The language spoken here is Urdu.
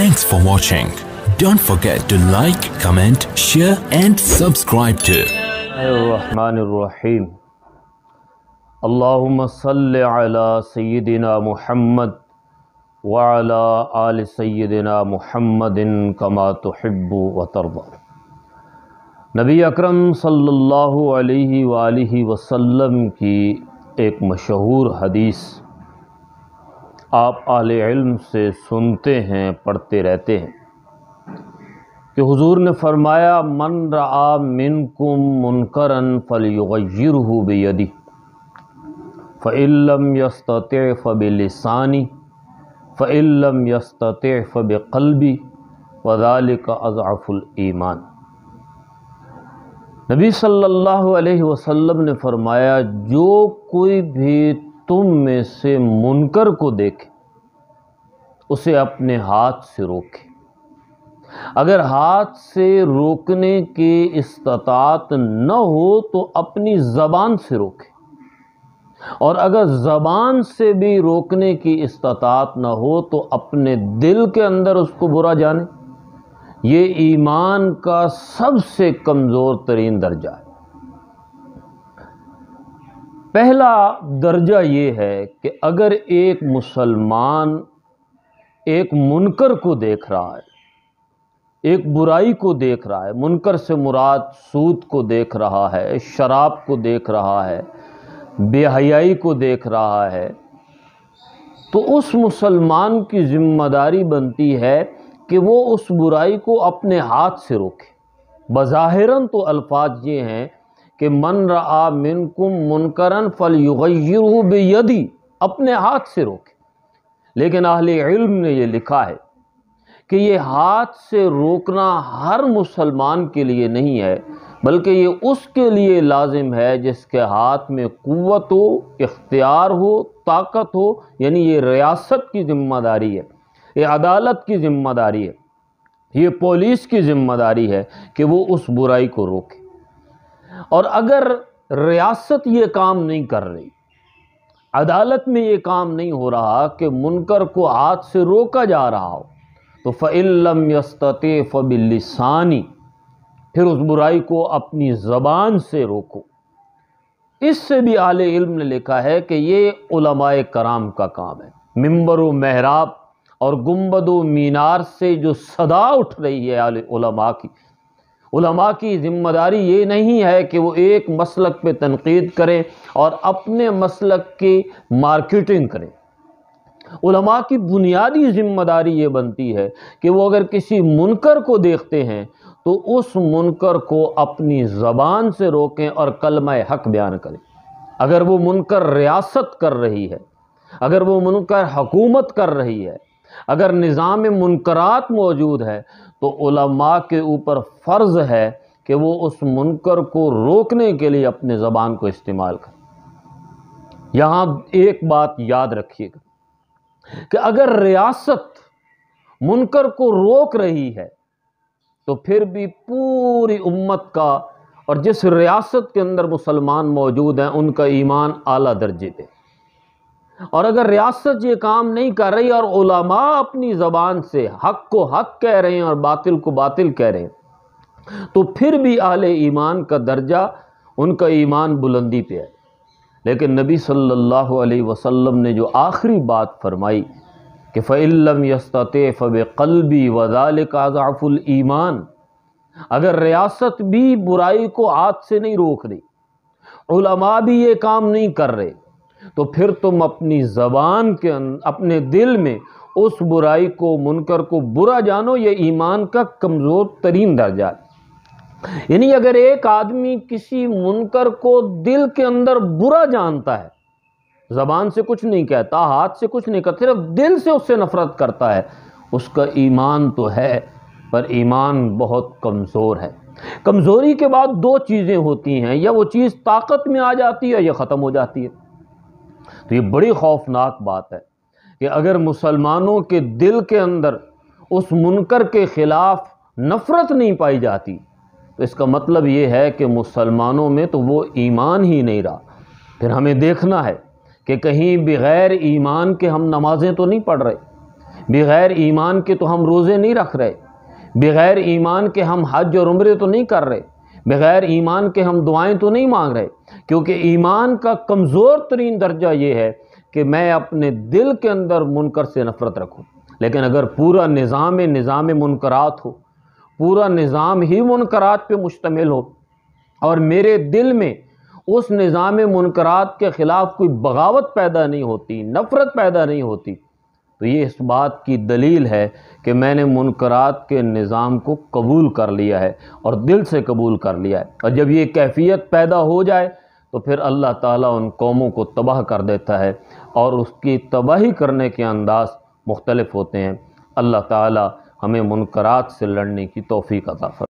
Thanks for watching. Don't forget to like, comment, share and subscribe to Bismillahirrahmanirrahim. Allahumma salli ala Sayyidina Muhammad wa ala ali Sayyidina Muhammadin kama tuhibbu wa tarda. نبی اکرم صلی اللہ علیہ وآلہ وسلم کی ایک مشہور حدیث آپ اہل علم سے سنتے ہیں، پڑھتے رہتے ہیں کہ حضور نے فرمایا من رعا منکم منکرا فلیغیرہ بیدہ فإن لم یستطع فبلسانہ فإن لم یستطع فبقلبہ وذلک اضعف الایمان۔ نبی صلی اللہ علیہ وسلم نے فرمایا جو کوئی بھی تم میں سے منکر کو دیکھے اسے اپنے ہاتھ سے روکے۔ اگر ہاتھ سے روکنے کی استطاعت نہ ہو تو اپنی زبان سے روکے، اور اگر زبان سے بھی روکنے کی استطاعت نہ ہو تو اپنے دل کے اندر اس کو برا جانے۔ یہ ایمان کا سب سے کمزور ترین درجہ ہے۔ پہلا درجہ یہ ہے کہ اگر ایک مسلمان ایک منکر کو دیکھ رہا ہے، ایک برائی کو دیکھ رہا ہے، منکر سے مراد سود کو دیکھ رہا ہے، شراب کو دیکھ رہا ہے، بے حیائی کو دیکھ رہا ہے، تو اس مسلمان کی ذمہ داری بنتی ہے کہ وہ اس برائی کو اپنے ہاتھ سے روکے۔ بظاہراً تو الفاظ یہ ہیں کہ من رعا منکم منکرا فلیغیرہ بیدہ، اپنے ہاتھ سے روکے، لیکن اہل علم نے یہ لکھا ہے کہ یہ ہاتھ سے روکنا ہر مسلمان کے لیے نہیں ہے، بلکہ یہ اس کے لیے لازم ہے جس کے ہاتھ میں قوت ہو، اختیار ہو، طاقت ہو، یعنی یہ ریاست کی ذمہ داری ہے، یہ عدالت کی ذمہ داری ہے، یہ پولیس کی ذمہ داری ہے کہ وہ اس برائی کو روکے۔ اور اگر ریاست یہ کام نہیں کر رہی، عدالت میں یہ کام نہیں ہو رہا کہ منکر کو ہاتھ سے روکا جا رہا ہو، تو فَإِن لَّمْ يَسْتَطِعْ فَبِاللِّسَانِ، پھر اس برائی کو اپنی زبان سے روکو۔ اس سے بھی اہل علم نے لکھا ہے کہ یہ علماء کرام کا کام ہے۔ ممبر و محراب اور گنبد و مینار سے جو صدا اٹھ رہی ہے علماء کی ذمہ داری یہ نہیں ہے کہ وہ ایک مسلک پہ تنقید کریں اور اپنے مسلک کی مارکیٹنگ کریں۔ علماء کی بنیادی ذمہ داری یہ بنتی ہے کہ وہ اگر کسی منکر کو دیکھتے ہیں تو اس منکر کو اپنی زبان سے روکیں اور کلمہ حق بیان کریں۔ اگر وہ منکر ریاست کر رہی ہے، اگر وہ منکر حکومت کر رہی ہے، اگر نظام منکرات موجود ہے تو علماء کے اوپر فرض ہے کہ وہ اس منکر کو روکنے کے لیے اپنے زبان کو استعمال کریں۔ یہاں ایک بات یاد رکھیے گا کہ اگر ریاست منکر کو روک رہی ہے تو پھر بھی پوری امت کا اور جس ریاست کے اندر مسلمان موجود ہیں ان کا ایمان اعلیٰ درجے پہ۔ اور اگر ریاست یہ کام نہیں کر رہی اور علماء اپنی زبان سے حق کو حق کہہ رہے ہیں اور باطل کو باطل کہہ رہے ہیں تو پھر بھی اہل ایمان کا درجہ، ان کا ایمان بلندی پہ ہے۔ لیکن نبی صلی اللہ علیہ وسلم نے جو آخری بات فرمائی کہ فَإِن لَّمْ يَسْتَطِعْ فَبِقَلْبِهِ وَذَلِكَ أَضْعَفُ الْإِيمَانِ، اگر ریاست بھی برائی کو ہاتھ سے نہیں روک رہی، علماء بھی یہ کام نہیں کر رہے، تو پھر تم اپنی زبان کے اپنے دل میں اس برائی کو، منکر کو برا جانو۔ یہ ایمان کا کمزور ترین درجہ ہے۔ یعنی اگر ایک آدمی کسی منکر کو دل کے اندر برا جانتا ہے، زبان سے کچھ نہیں کہتا، ہاتھ سے کچھ نہیں کرتا، صرف دل سے اس سے نفرت کرتا ہے، اس کا ایمان تو ہے پر ایمان بہت کمزور ہے۔ کمزوری کے بعد دو چیزیں ہوتی ہیں، یا وہ چیز طاقت میں آ جاتی ہے یا ختم ہو جاتی ہے۔ تو یہ بڑی خوفناک بات ہے کہ اگر مسلمانوں کے دل کے اندر اس منکر کے خلاف نفرت نہیں پائی جاتی تو اس کا مطلب یہ ہے کہ مسلمانوں میں تو وہ ایمان ہی نہیں رہا۔ پھر ہمیں دیکھنا ہے کہ کہیں بغیر ایمان کے ہم نمازیں تو نہیں پڑھ رہے، بغیر ایمان کے تو ہم روزے نہیں رکھ رہے، بغیر ایمان کے ہم حج اور عمرے تو نہیں کر رہے، بغیر ایمان کے ہم دعائیں تو نہیں مانگ رہے، کیونکہ ایمان کا کمزور ترین درجہ یہ ہے کہ میں اپنے دل کے اندر منکر سے نفرت رکھوں۔ لیکن اگر پورا نظام منکرات ہو، پورا نظام ہی منکرات پہ مشتمل ہو، اور میرے دل میں اس نظام منکرات کے خلاف کوئی بغاوت پیدا نہیں ہوتی، نفرت پیدا نہیں ہوتی، تو یہ اس بات کی دلیل ہے کہ میں نے منکرات کے نظام کو قبول کر لیا ہے اور دل سے قبول کر لیا ہے۔ اور جب یہ کیفیت پیدا ہو جائے تو پھر اللہ تعالیٰ ان قوموں کو تباہ کر دیتا ہے، اور اس کی تباہی کرنے کے انداز مختلف ہوتے ہیں۔ اللہ تعالیٰ ہمیں منکرات سے لڑنے کی توفیق عطا فرمائے۔